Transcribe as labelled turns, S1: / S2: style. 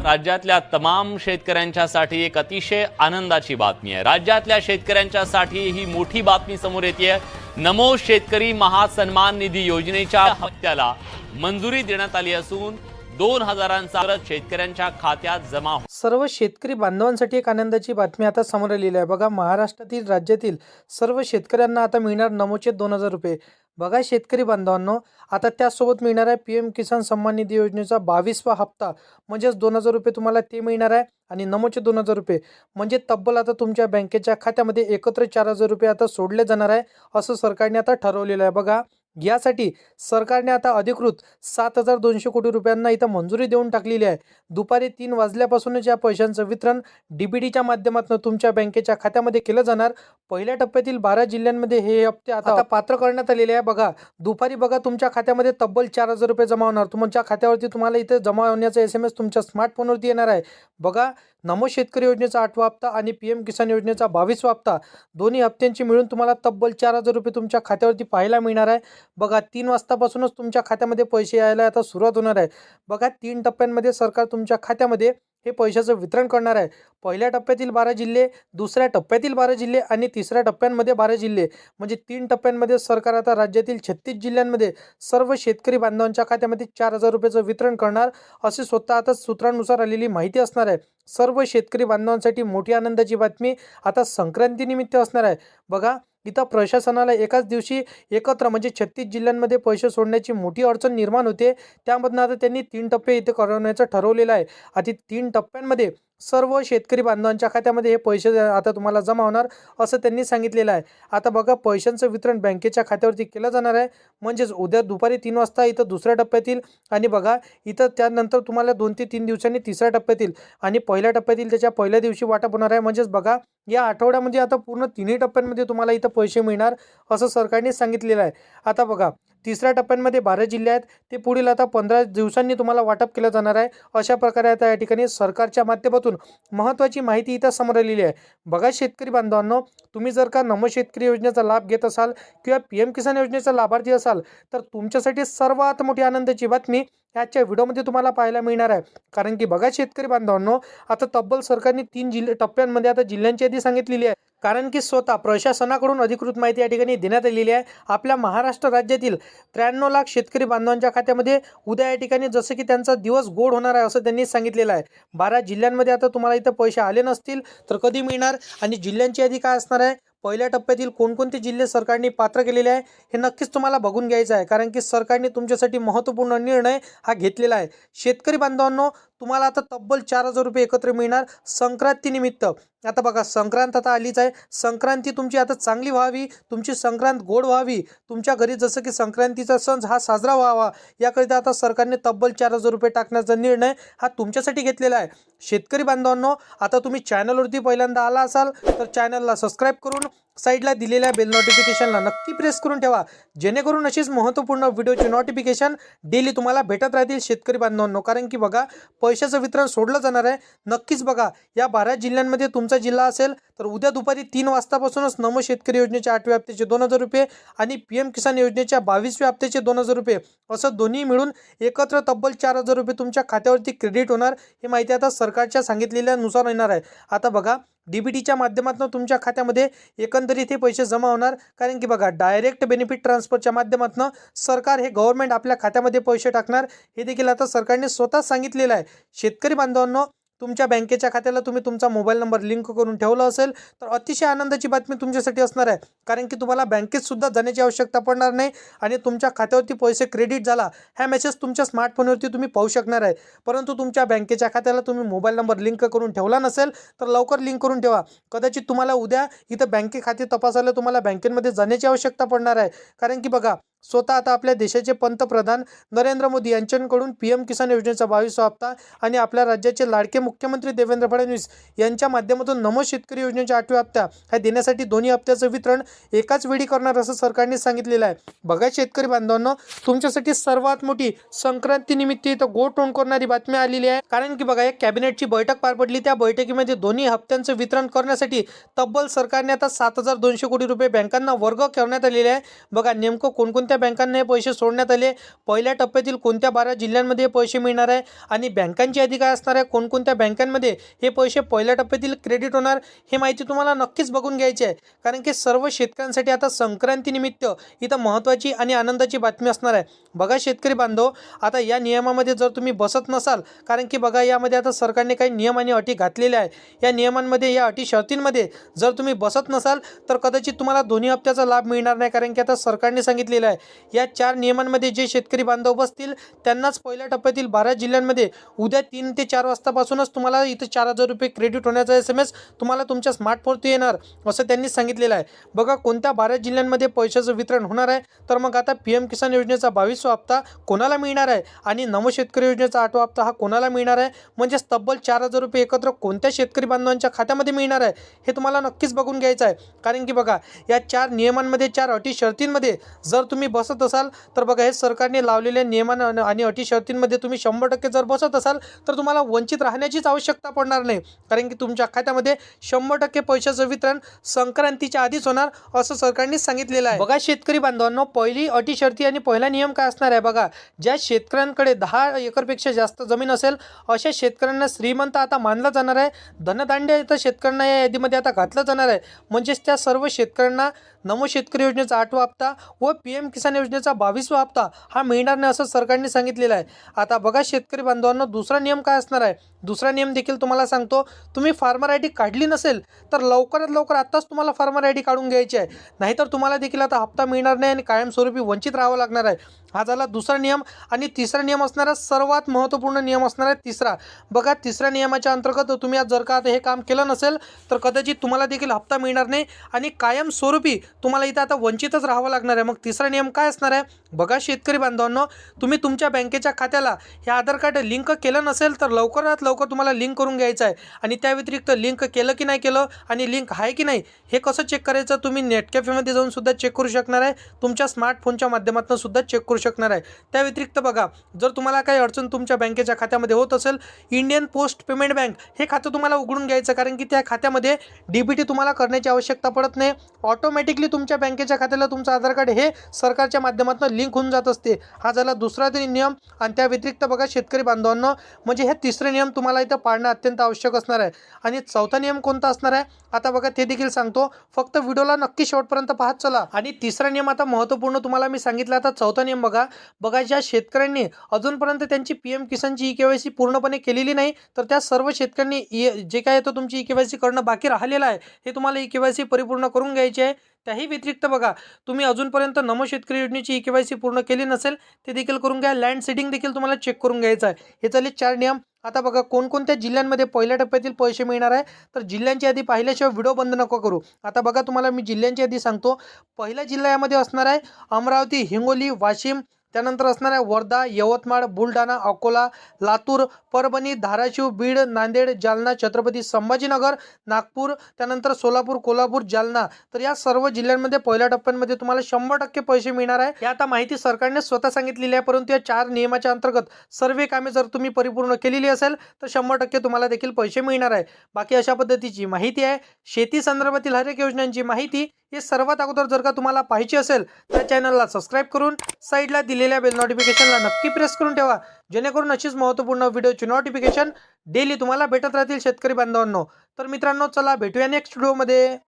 S1: राज्यातल्या तमाम शेतकऱ्यांच्यासाठी एक अतिशय आनंदाची बातमी आहे। राज्यातल्या शेतकऱ्यांच्यासाठी ही मोठी बातमी समोर येते। नमो शेतकरी महासन्मान निधी योजनेच्या हप्त्याला मंजुरी देण्यात आली असून 2000चा शेतकऱ्यांच्या खात्यात जमा होईल।
S2: सर्व शेतकरी बांधवांसाठी एक आनंदाची बातमी आता समोर आलेली आहे। बघा, महाराष्ट्रातील राज्यातील सर्व शेतकऱ्यांना आता मिळणार नमोचे 2000 रुपये। बघा शेतकरी बांधवांनो, आता त्यासोबत मिळणार आहे पीएम किसान सन्मान निधी योजनेचा 22वा हप्ता, म्हणजेच 2000 रुपये तुम्हाला ते मिळणार आहे आणि नमोचे 2000 रुपये म्हणजे तब्बल आता तुमच्या बँकेच्या खात्यामध्ये एकत्र 4000 रुपये आता सोडले जाणार आहे, असं सरकारने आता ठरवलेलं आहे। बघा, यासाठी सरकारने आता अधिकृत 7200 कोटी रुपयांना इथं मंजुरी देऊन टाकलेली आहे। दुपारी 3 वाजल्यापासूनच या पैशांचं वितरण डीबीटीच्या माध्यमातून तुमच्या बँकेच्या खात्यामध्ये केलं जाणार। पहिल्या टप्प्यातील 12 जिल्ह्यांमध्ये हे हप्ते आता पात्र करण्यात आलेले आहे। बघा, दुपारी बघा तुमच्या खात्यामध्ये तब्बल 4000 रुपये जमा होणार। तुमच्या खात्यावरती तुम्हाला इथे जमा होण्याचा SMS तुमच्या स्मार्टफोनवरती येणार आहे। बघा, नमो शेतकरी योजनेचा 8वा हप्ता आणि पीएम किसान योजनेचा 22वा हप्ता, दोन्ही हप्त्यांची मिळून तुम्हाला तब्बल 4000 रुपये तुमच्या खात्यावरती पाहायला मिळणार आहे। बघा, 3 वाजतापासूनच तुमच्या खात्यामध्ये पैसे यायला आता सुरुवात होणार आहे। बघा, 3 टप्प्यांमध्ये सरकार तुमच्या खात्यामध्ये हे पैशाचं वितरण करणार आहे। पहिल्या टप्प्यातील 12 जिल्हे, दुसऱ्या टप्प्यातील 12 जिल्हे आणि तिसऱ्या टप्प्यांमध्ये 12 जिल्हे, म्हणजे 3 टप्प्यांमध्ये सरकार आता राज्यातील 36 जिल्ह्यांमध्ये सर्व शेतकरी बांधवांच्या खात्यामध्ये 4000 रुपयाचं वितरण करणार, असे स्वतः आता सूत्रांनुसार आलेली माहिती असणार आहे। सर्व शेतकरी बांधवांसाठी मोठी आनंदाची बातमी आता संक्रांतीनिमित्त असणार आहे। बघा, इथं प्रशासनाला एकाच दिवशी एकत्र म्हणजे 36 जिल्ह्यांमध्ये पैसे सोडण्याची मोठी अडचण निर्माण होते। त्यामधून आता त्यांनी 3 टप्पे इथे करवण्याचं ठरवलेलं आहे। आता 3 टप्प्यांमध्ये सर्व शेतकरी बांधवांच्या खात्यामध्ये हे पैसे आता तुम्हाला जमा होणार, असं त्यांनी सांगितलेलं आहे। आता बघा, पैशांचं वितरण बँकेच्या खात्यावरती केलं जाणार आहे, म्हणजेच उद्या दुपारी 3 वाजता इथं दुसऱ्या टप्प्यातील आणि बघा इथं त्यानंतर तुम्हाला 2 ते 3 दिवसांनी तिसऱ्या टप्प्यातील आणि पहिल्या टप्प्यातील त्याच्या पहिल्या दिवशी वाटप होणार आहे। म्हणजेच बघा, या आठवड्यामध्ये आता पूर्ण 3ही टप्प्यांमध्ये तुम्हाला इथं पैसे मिळणार, असं सरकारने सांगितलेलं आहे। आता बघा, तिसऱ्या टप्प्यामध्ये 12 जिल्हे आहेत, ते पुढील आता 15 दिवसांनी तुम्हाला वाटप केलं जाणार आहे। अशा प्रकारे आता या ठिकाणी सरकारच्या माध्यमातून महत्त्वाची माहिती इथं समोर आलेली आहे। बघा शेतकरी बांधवांनो, तुम्ही जर का नमो शेतकरी योजनेचा लाभ घेत असाल किंवा पीएम किसान योजनेचा लाभार्थी असाल, तर तुमच्यासाठी सर्वात मोठी आनंदाची बातमी याच्या व्हिडिओमध्ये तुम्हाला पाहायला मिळणार आहे। कारण की बघा शेतकरी बांधवांनो, आता तब्बल सरकारने 3 टप्प्यांमध्ये आता जिल्ह्यांची यादी सांगितलेली आहे। कारण की स्वतः प्रशासनाकडून अधिकृत माहिती या ठिकाणी देण्यात आलेली आहे। आपल्या महाराष्ट्र राज्यातील 93 लाख शेतकरी बांधवांच्या खात्यामध्ये उद्या या ठिकाणी जसं की त्यांचा दिवस गोड होणार आहे, असं त्यांनी सांगितलेलं आहे। 12 जिल्ह्यांमध्ये आता तुम्हाला इथं पैसे आले नसतील तर कधी मिळणार आणि जिल्ह्यांची यादी काय असणार आहे, पहिल्या टप्प्यातील कोणकोणते जिल्हे सरकारने पात्र केलेले आहे, हे नक्कीच तुम्हाला बघून घ्यायचं आहे। कारण की सरकारने तुमच्यासाठी महत्त्वपूर्ण निर्णय हा घेतलेला आहे। शेतकरी बांधवांनो, तुम्हाला आता तब्बल 4000 रुपये एकत्र मिळणार संक्रांतीनिमित्त। आता बघा, संक्रांत आता आलीच आहे। संक्रांती तुमची आता चांगली व्हावी, तुमची संक्रांत गोड व्हावी, तुमच्या घरी जसं की संक्रांतीचा सण हा साजरा व्हावा, याकरिता आता सरकारने तब्बल 4000 रुपये टाकण्याचा निर्णय हा तुमच्यासाठी घेतलेला आहे। शेतकरी बांधवांनो, आता तुम्ही चॅनलवरती पहिल्यांदा आला असाल तर चॅनलला सबस्क्राईब करून साईडला दिलेल्या बेल नोटिफिकेशनला नक्की प्रेस करून ठेवा, जेणेकरून अशीच महत्त्वपूर्ण व्हिडिओची नोटिफिकेशन डेली तुम्हाला भेटत राहतील शेतकरी बांधवांनो। कारण की बघा, पैशाचं वितरण सोडलं जाणार आहे। नक्कीच बघा, या 12 जिल्ह्यांमध्ये तुमचा जिल्हा असेल तर उद्या दुपारी 3 वाजतापासूनच नमो शेतकरी योजनेच्या 8व्या हप्त्याचे 2000 रुपये आणि पीएम किसान योजनेच्या 22व्या हप्त्याचे 2000 रुपये असं दोन्ही मिळून एकत्र तब्बल 4000 रुपये तुमच्या खात्यावरती क्रेडिट होणार, ही माहिती आता सरकारच्या सांगितलेल्यानुसार येणार आहे। आता बघा, डीबीटीच्या माध्यमातून तुमच्या खात्यामध्ये एकंदरीत हे पैसे जमा होणार। कारण की बघा, डायरेक्ट बेनिफिट ट्रान्सफरच्या माध्यमातून सरकार हे गव्हर्नमेंट आपल्या खात्यामध्ये पैसे टाकणार, हे देखील आता सरकारने स्वतः सांगितलेलं आहे। शेतकरी बांधवांनो, तुमच्या बँकेच्या खात्याला तुम्ही तुमचा मोबाईल नंबर लिंक करून ठेवला असेल तर अतिशय आनंदाची बातमी तुमच्यासाठी असणार आहे। कारण की तुम्हाला बँकेत सुद्धा जाण्याची आवश्यकता पडणार नाही आणि तुमच्या खात्यावरती पैसे क्रेडिट झाला हा मेसेज तुमच्या स्मार्टफोनवरती तुम्ही पाहू शकणार आहे। परंतु तुमच्या बँकेच्या खात्याला तुम्ही मोबाईल नंबर लिंक करून ठेवला नसेल तर लवकर लिंक करून ठेवा। कदाचित तुम्हाला उद्या इथं बँके खाते तपासायला तुम्हाला बँकेमध्ये जाण्याची आवश्यकता पडणार आहे। कारण की बघा, स्वतः आता आपल्या देशाचे पंतप्रधान नरेंद्र मोदी यांच्याकडून पीएम किसान योजनेचा 22वा हप्ता आणि आपल्या राज्याचे लाडके मुख्यमंत्री देवेंद्र फडणवीस यांच्या माध्यमातून नमो शेतकरी योजनेच्या 8व्या हप्त्या हा देण्यासाठी दोन्ही हप्त्याचं वितरण एकाच वेळी करणार, असं सरकारने सांगितलेलं आहे। बघा शेतकरी बांधवांनो, तुमच्यासाठी सर्वात मोठी संक्रांतीनिमित्त इथं गोड टोन करणारी बातमी आलेली आहे। कारण की बघा, एक कॅबिनेटची बैठक पार पडली, त्या बैठकीमध्ये दोन्ही हप्त्यांचं वितरण करण्यासाठी तब्बल सरकारने आता 7200 कोटी रुपये बँकांना वर्ग करण्यात आलेले आहे। बघा, नेमकं कोणकोणते कोणकोणत्या बँकांना हे पैसे सोडण्यात आले, पहिल्या टप्प्यातील कोणत्या 12 जिल्ह्यांमध्ये हे पैसे मिळणार आहे आणि बँकांची यादी काय असणार आहे, कोणकोणत्या बँकांमध्ये हे पैसे पहिल्या टप्प्यातील क्रेडिट होणार, हे माहिती तुम्हाला नक्कीच बघून घ्यायची आहे. कारण की सर्व शेतकऱ्यांसाठी आता संक्रांतीनिमित्त इथं महत्त्वाची आणि आनंदाची बातमी असणार आहे. बघा शेतकरी बांधव, आता या नियमामध्ये जर तुम्ही बसत नसाल, कारण की बघा यामध्ये आता सरकारने काही नियम आणि अटी घातलेल्या आहे. या नियमांमध्ये, या अटी शर्तींमध्ये जर तुम्ही बसत नसाल तर कदाचित तुम्हाला दोन्ही हप्त्याचा लाभ मिळणार नाही. कारण की आता सरकारने सांगितलेलं आहे या 4 नियमांमध्ये जे शेतकरी बांधव बसतील त्यांनाच पहिल्या टप्प्यातील 12 जिल्ह्यांमध्ये उद्या 3 ते 4 वाजतापासूनच तुम्हाला इथं 4,000 रुपये क्रेडिट होण्याचा SMS तुम्हाला तुमच्या स्मार्टफोनवर येणार असं त्यांनी सांगितलेलं आहे. बघा कोणत्या 12 जिल्ह्यांमध्ये पैशाचं वितरण होणार आहे, तर मग आता PM किसान योजनेचा 22वा हप्ता कोणाला मिळणार आहे आणि नमो शेतकरी योजनेचा 8वा हप्ता हा कोणाला मिळणार आहे, म्हणजे तब्बल 4,000 रुपये एकत्र कोणत्या शेतकरी बांधवांच्या खात्यामध्ये मिळणार आहे हे तुम्हाला नक्कीच बघून घ्यायचं आहे. कारण की बघा या 4 नियमांमध्ये, 4 अटी शर्तींमध्ये जर तुम्ही बसत असाल तर बघा हे सरकारने लावलेल्या नियमांना आणि अटी शर्तींमध्ये तुम्ही 100% जर बसत असाल तर तुम्हाला वंचित राहण्याचीच आवश्यकता पडणार नाही. कारण की तुमच्या खात्यामध्ये 100% पैशाचं वितरण संक्रांतीच्या आधीच होणार असं सरकारने सांगितलेलं आहे. बघा शेतकरी बांधवांनो, पहिली अटी शर्ती आणि पहिला नियम काय असणार आहे, बघा ज्या शेतकऱ्यांकडे 10 एकरपेक्षा जास्त जमीन असेल अशा शेतकऱ्यांना श्रीमंत आता मानला जाणार आहे. धनधान्य तर शेतकऱ्यांना या यादीमध्ये आता घातलं जाणार आहे. म्हणजेच त्या सर्व शेतकऱ्यांना नमो शेतकरी योजनेचा 8वा हप्ता व PM किसान योजनेचा 22वा हप्ता हा मिळणार नाही असं सरकारने सांगितलेलं आहे. आता बघा शेतकरी बांधवांनो, दुसरा नियम काय असणार आहे, दुसरा नियम देखील तुम्हाला सांगतो. तुम्ही फार्मर ID काढली नसेल तर लवकरात लवकर आत्ताच तुम्हाला फार्मर ID काढून घ्यायची आहे, नाहीतर तुम्हाला देखील आता हप्ता मिळणार नाही आणि कायमस्वरूपी वंचित राहावं लागणार आहे. हा झाला दुसरा नियम. आणि तिसरा नियम असणारा सर्वात महत्त्वपूर्ण नियम असणार आहे तिसरा. बघा तिसऱ्या नियमाच्या अंतर्गत तुम्ही आज जर का आता हे काम केलं नसेल तर कदाचित तुम्हाला देखील हप्ता मिळणार नाही आणि कायमस्वरूपी तुम्हाला इथं आता वंचितच राहावं लागणार आहे. मग तिसरा नियम काय असणार आहे, बघा शेतकरी बांधवांनो, तुम्ही तुमच्या बँकेच्या खात्याला हे आधार कार्ड लिंक केलं नसेल तर लवकरात लवकर तुम्हाला लिंक करून घ्यायचं आहे. आणि त्या व्यतिरिक्त लिंक केलं की नाही केलं आणि लिंक आहे की नाही हे कसं चेक करायचं, तुम्ही नेट कॅफेमध्ये जाऊन सुद्धा चेक करू शकणार आहे, तुमच्या स्मार्टफोनच्या माध्यमातून सुद्धा चेक करू शकणार आहे. त्या व्यतिरिक्त बघा जर तुम्हाला काही अडचण तुमच्या बँकेच्या खात्यामध्ये होत असेल, इंडियन पोस्ट पेमेंट बँक हे खातं तुम्हाला उघडून घ्यायचं. कारण की त्या खात्यामध्ये DBT तुम्हाला करण्याची आवश्यकता पडत नाही. ऑटोमॅटिकली तुमच्या बँकेच्या खात्याला तुमचं आधार कार्ड हे सरकारच्या माध्यमातून लिंक होऊन जात असते. हा झाला दुसरा नियम. आणि त्या व्यतिरिक्त बघा शेतकरी बांधवांनो, म्हणजे हे तिसरे नियम तुम्हाला इथं पाळणं अत्यंत आवश्यक असणार आहे. आणि चौथा नियम कोणता असणार आहे आता बघा ते देखील सांगतो, फक्त व्हिडिओला नक्की शेवटपर्यंत पाहत चला. आणि तिसरा नियम आता महत्त्वपूर्ण तुम्हाला मी सांगितलं. आता चौथा नियम बघा ज्या शेतकऱ्यांनी अजूनपर्यंत त्यांची PM किसानची EKYC पूर्णपणे केलेली नाही तर त्या सर्व शेतकऱ्यांनी जे काय येतं तुमची EKYC करणं बाकी राहिलेलं आहे हे तुम्हाला EKYC परिपूर्ण करून घ्यायची आहे. त्याही व्यतिरिक्त बघा तुम्ही अजूनपर्यंत नमो शेतकरी योजनेची EKYC पूर्ण केली नसेल ते देखील करून घ्या. लँड सीडिंग देखील तुम्हाला चेक करून घ्यायचं आहे. हे झाले 4 नियम. आता बघा कोणकोणत्या जिल्ह्यांमध्ये पहिल्या टप्प्यातील पैसे मिळणार आहे, तर जिल्ह्यांची यादी पाहिल्याशिवाय व्हिडिओ बंद नको करू. आता बघा तुम्हाला मी जिल्ह्यांची यादी सांगतो. पहिला जिल्हा यामध्ये असणार आहे अमरावती, हिंगोली, वाशिम. त्यानंतर असणार आहे वर्धा, यवतमाळ, बुलढाणा, अकोला, लातूर, परभणी, धाराशिव, बीड, नांदेड, जालना, छत्रपती संभाजीनगर, नागपूर, त्यानंतर सोलापूर, कोल्हापूर, जालना. तर या सर्व जिल्ह्यांमध्ये पहिल्या टप्प्यांमध्ये तुम्हाला 100% पैसे मिळणार आहे. हे आता माहिती सरकारने स्वतः सांगितलेली आहे. परंतु या 4 नियमाच्या अंतर्गत सर्व कामे जर तुम्ही परिपूर्ण केलेली असेल तर 100% तुम्हाला देखील पैसे मिळणार आहे. बाकी अशा पद्धतीची माहिती आहे. शेती संदर्भातील हर एक योजनांची माहिती हे सर्वात अगोदर जर का तुम्हाला पाहिजे असेल तर चॅनलला सबस्क्राईब करून साईडला दिलेल्या बेल नोटिफिकेशनला नक्की प्रेस करून ठेवा, जेणेकरून अशीच महत्त्वपूर्ण व्हिडिओची नोटिफिकेशन डेली तुम्हाला भेटत राहतील शेतकरी बांधवांनो. तर मित्रांनो चला भेटूया नेक्स्ट व्हिडिओमध्ये.